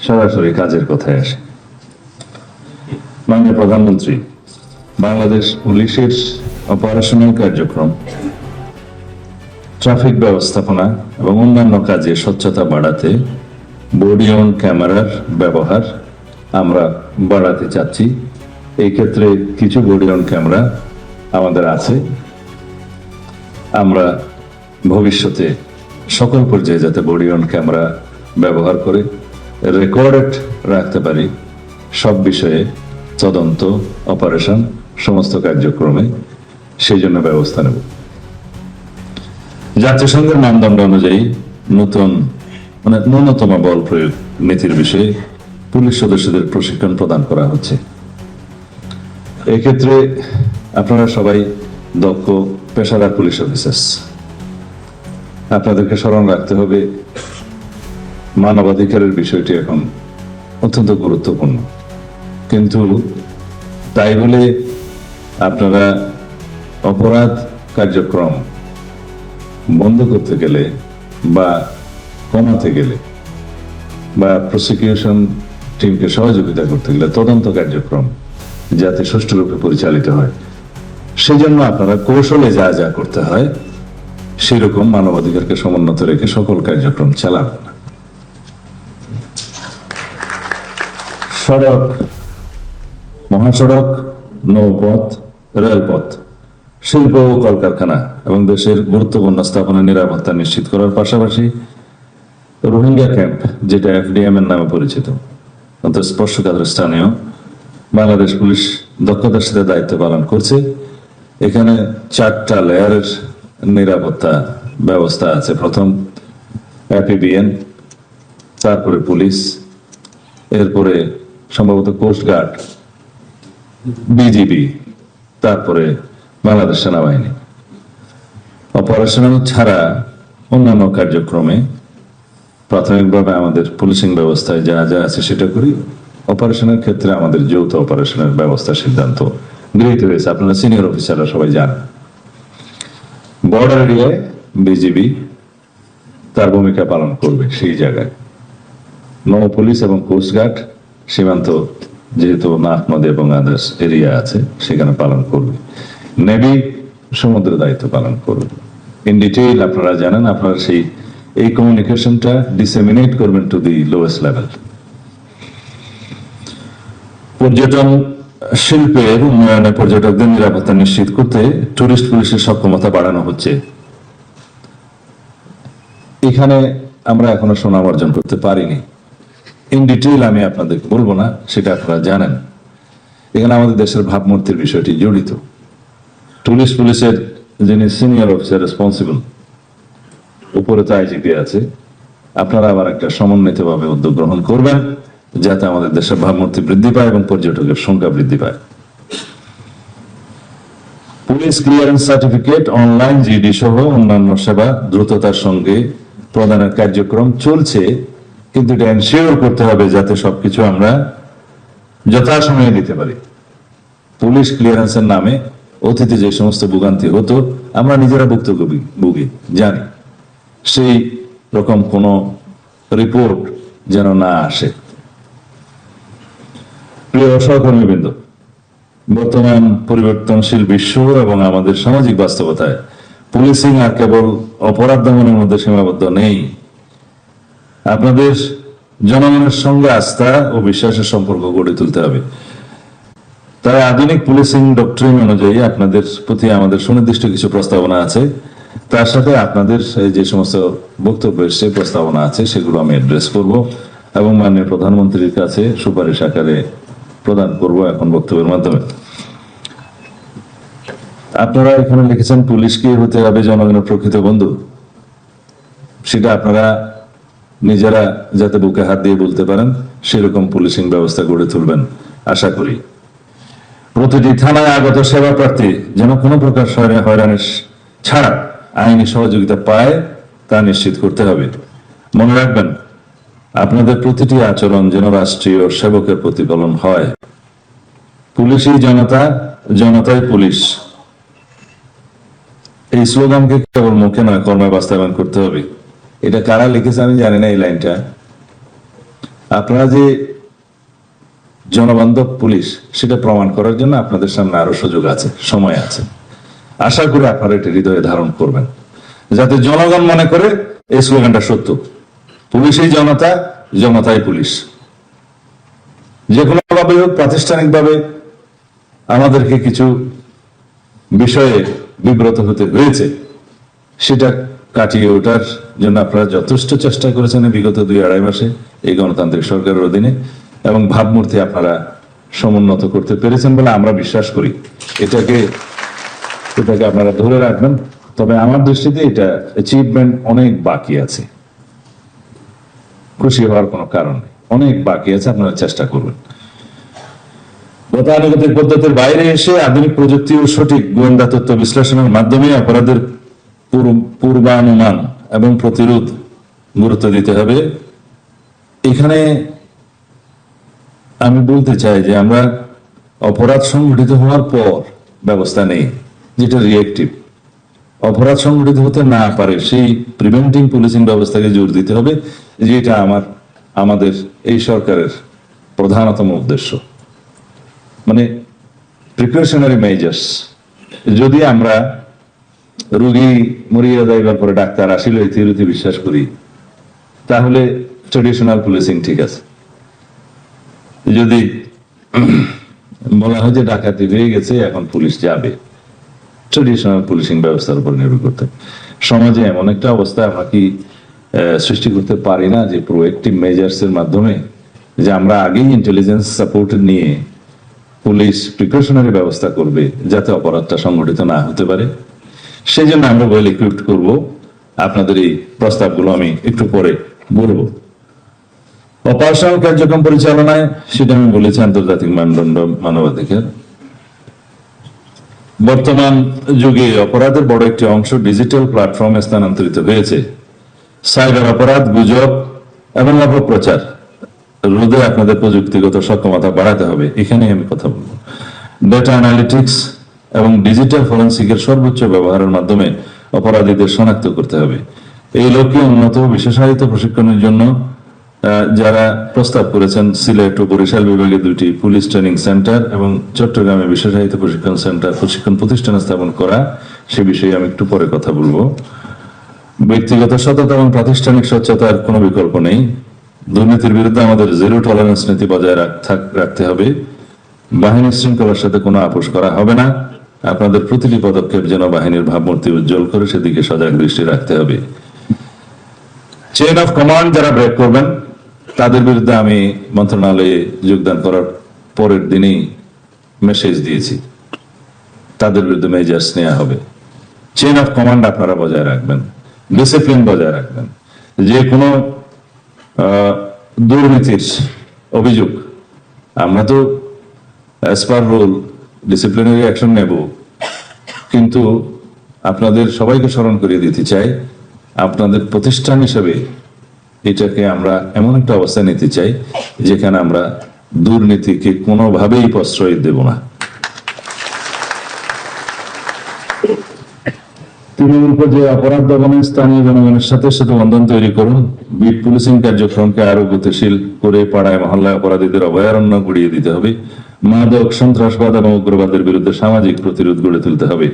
সরাসরি কাজের কথায় আসে। মাননীয় প্রধানমন্ত্রী, বাংলাদেশ পুলিশের অপারেশনাল কার্যক্রম, ট্রাফিক ব্যবস্থাপনা এবং অন্যান্য কাজে স্বচ্ছতা বাড়াতে বডি অন ক্যামেরার ব্যবহার আমরা বাড়াতে চাচ্ছি। এই ক্ষেত্রে কিছু বডি অন ক্যামেরা আমাদের আছে। আমরা ভবিষ্যতে সকল পর্যায়ে যাতে বডি অন ক্যামেরা ব্যবহার করে রেকর্ডেড রাখতে পারি সব বিষয়ে, তদন্ত, অপারেশন, সমস্ত কার্যক্রমে, সেই জন্য ব্যবস্থা নেব। জাতিসংঘের মানদণ্ড অনুযায়ী ন্যূনতম বল প্রয়োগ নীতির বিষয়ে পুলিশ সদস্যদের প্রশিক্ষণ প্রদান করা হচ্ছে। এক্ষেত্রে আপনারা সবাই দক্ষ পেশাদার পুলিশ অফিসার্স। আপনাদেরকে স্মরণ রাখতে হবে মানবাধিকারের বিষয়টি এখন অত্যন্ত গুরুত্বপূর্ণ, কিন্তু তাই বলে আপনারা অপরাধ কার্যক্রম বন্ধ করতে গেলে বা কমাতে গেলে বা প্রসিকিউশন টিমকে সহযোগিতা করতে গেলে তদন্ত কার্যক্রম যাতে সুষ্ঠুরূপে পরিচালিত হয়, সেজন্য আপনারা কৌশলে যা যা করতে হয় সেরকম মানবাধিকারকে সমুন্নত রেখে সকল কার্যক্রম চালাবেন। সড়ক, মহাসড়ক, নৌপথ, রেলপথ, শিল্প ও কলকারখানা এবং দেশের গুরুত্বপূর্ণ স্থাপনের নিরাপত্তা নিশ্চিত করার পাশাপাশি রোহিঙ্গা ক্যাম্প, যেটা এফডিএম এর নামে পরিচিত, অন্তত স্পর্শকাতর স্থানীয়, বাংলাদেশ পুলিশ দক্ষতার সাথে দায়িত্ব পালন করছে। এখানে 4টা লেয়ারের নিরাপত্তা ব্যবস্থা আছে। প্রথম এপিবিএন, তারপরে পুলিশ, এরপরে সম্ভবত কোস্টগার্ড, বিজিবি, তারপরে বাংলাদেশ সেনাবাহিনী। অপারেশনাল ছাড়া অন্যান্য কার্যক্রমে প্রাথমিকভাবে আমাদের পুলিশিং ব্যবস্থায় যা যা আছে সেটা করি। অপারেশনের ক্ষেত্রে আমাদের যৌথ অপারেশনের ব্যবস্থা সিদ্ধান্ত গৃহীত হয়েছে, আপনারা সিনিয়র অফিসাররা সবাই জানেন। বর্ডার এরিয়ায় বিজিবি তার ভূমিকা পালন করবে সেই জায়গায়। নৌ পুলিশ এবং কোস্টগার্ড সীমান্ত, যেহেতু নাফ নদী এবং আদার্স এরিয়া আছে, সেখানে পালন করবে। নেভি সমুদ্র দায়িত্ব পালন করবে। ইন ডিটেইল আপনারা জানেন, আপনারা এই কমিউনিকেশনটা ডিসেমিনেট করবেন টু দি লোয়েস্ট লেভেল। পর্যটন শিল্পের উন্নয়নে পর্যটকদের নিরাপত্তা নিশ্চিত করতে টুরিস্ট পুলিশের সক্ষমতা বাড়ানো হচ্ছে। এখানে আমরা এখনো সুনাম অর্জন করতে পারিনি। ইন ডিটেইল আমি আপনাদেরকে বলবো না, সেটা আপনারা জানেন। এখানে আমাদের দেশের ভাবমূর্তির বিষয়টি জড়িত। টুরিস্ট পুলিশের যিনি সিনিয়র অফিসার রেসপন্সিবল, উপরে তো আইজিপি আছে, আপনারা আবার একটা সমন্বিতভাবে উদ্যোগ গ্রহণ করবেন যাতে আমাদের দেশের ভাবমূর্তি বৃদ্ধি পায় এবং পর্যটকের সংখ্যা বৃদ্ধি পায়। Police clearance certificate, online GD সহ অন্যান্য সেবা দ্রুততার সঙ্গে প্রদানের কার্যক্রম চলছে, কিন্তু এটা এনশিওর করতে হবে যাতে সবকিছু আমরা যথাসময়ে দিতে পারি। পুলিশ ক্লিয়ারেন্সের নামে অতীতে যে সমস্ত ভোগান্তি হতো, আমরা নিজেরা ভুগি জানি, সেই রকম কোন রিপোর্ট যেন না আসে। প্রিয় সহকর্মীবৃন্দ, বর্তমান পরিবর্তনশীল বিশ্ব এবং আমাদের সামাজিক বাস্তবতায় পুলিশিং আর কেবল অপরাধ দমনের মধ্যে সীমাবদ্ধ নেই। আপনাদের জনগণের সঙ্গে আস্থা ও বিশ্বাসের সম্পর্ক গড়ে তুলতে হবে। তাই আধুনিক পুলিশিং ডক্ট্রিন অনুযায়ী আপনাদের প্রতি আমাদের সুনির্দিষ্ট কিছু প্রস্তাবনা আছে। তার সাথে আপনাদের যে সমস্ত বক্তব্য এসছে, প্রস্তাবনা আছে, সেগুলো আমি অ্যাড্রেস করব এবং মাননীয় প্রধানমন্ত্রীর কাছে সুপারিশ আকারে প্রদান করব এখন বক্তব্যের মাধ্যমে। আপনারা এখানে লিখেছেন পুলিশকে হতে হবে জনগণের প্রকৃত বন্ধু। সেটা আপনারা নিজেরা যাতে বুকে হাত দিয়ে বলতে পারেন সেরকম পুলিশিং ব্যবস্থা গড়ে তুলবেন আশা করি। প্রতিটি থানায় আগত সেবা প্রার্থী যেন কোনো প্রকার হয়রানির ছাড়া আইনি সহযোগিতা পায় তা নিশ্চিত করতে হবে। মনে রাখবেন, আপনাদের প্রতিটি আচরণ যেন রাষ্ট্রীয় সেবকের প্রতিফলন হয়। পুলিশই জনতা, জনতাই পুলিশ, এই স্লোগানকে কেবল মুখে নয় কর্মে বাস্তবায়ন করতে হবে। এটা কারা লিখেছে আমি জানি না এই লাইনটা। আপনারা যে জনবান্ধব পুলিশ সেটা প্রমাণ করার জন্য আপনাদের সামনে আরো সুযোগ আছে, সময় আছে। আশা করি আপনারা এটা হৃদয়ে ধারণ করবেন, যাতে জনগণ মনে করে এই স্লোগানটা সত্য, পুলিশই জনতা, জনতাই পুলিশ। যে কোনো ভাবে হোক, প্রাতিষ্ঠানিক ভাবে আমাদেরকে কিছু বিষয়ে বিব্রত হতে হয়েছে, সেটা কাটিয়ে ওঠার জন্য আপনারা যথেষ্ট চেষ্টা করেছেন বিগত 2-2.5 মাসে এই গণতান্ত্রিক সরকারের অধীনে, এবং ভাবমূর্তি আপনারা সমুন্নত করতে পেরেছেন বলে আমরা বিশ্বাস করি। এটাকে আপনারা ধরে রাখবেন। তবে আমার দৃষ্টিতে এটা অ্যাচিভমেন্ট অনেক বাকি আছে, খুশি হওয়ার কোনো কারণ নেই, অনেক বাকি আছে, আপনারা চেষ্টা করবেন। গতানুগতিক পদ্ধতির বাইরে এসে আধুনিক প্রযুক্তি ও সঠিক গোয়েন্দা তথ্য বিশ্লেষণের মাধ্যমে অপরাধের পূর্বানুমান এবং প্রতিরোধ গুরুত্ব দিতে হবে। এখানে আমি বলতে চাই যে আমরা অপরাধ সংঘটিত হওয়ার পর ব্যবস্থা নেই, যেটা রিয়েক্টিভ। অপরাধ সংঘটিত হতে না পারে সেই প্রিভেন্টিং পুলিশিং ব্যবস্থাকে জোর দিতে হবে, যেটা আমাদের এই সরকারের প্রধানতম উদ্দেশ্য। মানে প্রিকশনারি মেজার্স। যদি আমরা রোগী মরিয়া যাইবার পরে ডাক্তার আসিল এই থিওরিতে বিশ্বাস করি, তাহলে ট্রেডিশনাল পুলিশিং ঠিক আছে। যদি বলা হয় যে ডাকাতি হয়ে গেছে, এখন পুলিশ যাবে, ট্রেডিশনাল পুলিশিং ব্যবস্থার উপর নির্ভর করতে সমাজে এমন একটা অবস্থা আমরা কি সৃষ্টি করতে পারি না যে প্রোঅ্যাক্টিভ মেজার্স এর মাধ্যমে, যে আমরা আগেই ইন্টেলিজেন্স সাপোর্ট নিয়ে পুলিশ প্রিকশনারি ব্যবস্থা করবে যাতে অপরাধটা সংঘটিত না হতে পারে। সেই জন্য আমরা ওয়েল ইকুইপড করব। আপনাদের এই প্রস্তাবগুলো আমি একটু পরে বলবো। অপারেশনাল কার্যক্রম পরিচালনায়, সেটা আমি বলেছি, আন্তর্জাতিক মানদণ্ড, মানবাধিকার। বর্তমান যুগে অপরাধের বড় একটি অংশ ডিজিটাল প্ল্যাটফর্মে স্থানান্তরিত হয়েছে। সাইবার অপরাধ, গুজব এবং অপপ্রচার রোধে আপনাদের প্রযুক্তিগত সক্ষমতা বাড়াতে হবে, এখানে আমি কথা বলবো। ডেটা অ্যানালিটিক্স এবং ডিজিটাল ফরেনসিকের সর্বোচ্চ ব্যবহারের মাধ্যমে অপরাধীদের শনাক্ত করতে হবে। এই লক্ষ্যে উন্নত বিশেষায়িত প্রশিক্ষণের জন্য যারা প্রস্তাব করেছেন, সিলেট ও বরিশাল বিভাগে 2টি পুলিশ ট্রেনিং সেন্টার এবং চট্টগ্রামে বিশেষায়িত প্রশিক্ষণ প্রতিষ্ঠান স্থাপন করা, সে বিষয়ে আমি একটু পরে কথা বলবো। ব্যক্তিগত সততা এবং প্রাতিষ্ঠানিক স্বচ্ছতার কোনো বিকল্প নেই। দুর্নীতির বিরুদ্ধে আমাদের জিরো টলারেন্স নীতি বজায় রাখতে হবে। বাহিনীর শৃঙ্খলার সাথে কোনো আপোষ করা হবে না। আপনাদের প্রতিটি পদক্ষেপ যেন বাহিনীর ভাবমূর্তি উজ্জ্বল করে, সেদিকে সজাগ দৃষ্টি রাখতে হবে। চেইন অফ কমান্ড যারা ব্রেক করবেন, তাদের বিরুদ্ধে আমি মন্ত্রণালয়ে যোগদান করার পরের দিনই মেসেজ দিয়েছি, তাদের বিরুদ্ধে মেজার্স নেওয়া হবে। চেইন অফ কমান্ড আপনারা বজায় রাখবেন, ডিসিপ্লিন বজায় রাখবেন। যে কোনো দুর্নীতির অভিযোগ আমরা তো as per rule disciplinary action নেব, কিন্তু আপনাদের সবাইকে স্মরণ করিয়ে দিতে চাই, আপনাদের প্রতিষ্ঠান হিসেবে এটাকে আমরা এমন একটা অবস্থায় নিতে চাই যেখানে আমরা দুর্নীতিকে কোনোভাবেই প্রশ্রয় দেব না। তৃণমূল পর্যায়ে অপরাধ দমনে স্থানীয় জনগণের সাথে বন্ধন তৈরি করুন। বিট পুলিশিং কার্যক্রমকে আরো গতিশীল করে পাড়ায় মহল্লায় অপরাধীদের অভয়ারণ্য গড়িয়ে দিতে হবে। মাদক, সন্ত্রাসবাদ এবং উগ্রবাদের বিরুদ্ধে সামাজিক প্রতিরোধ গড়ে তুলতে হবে।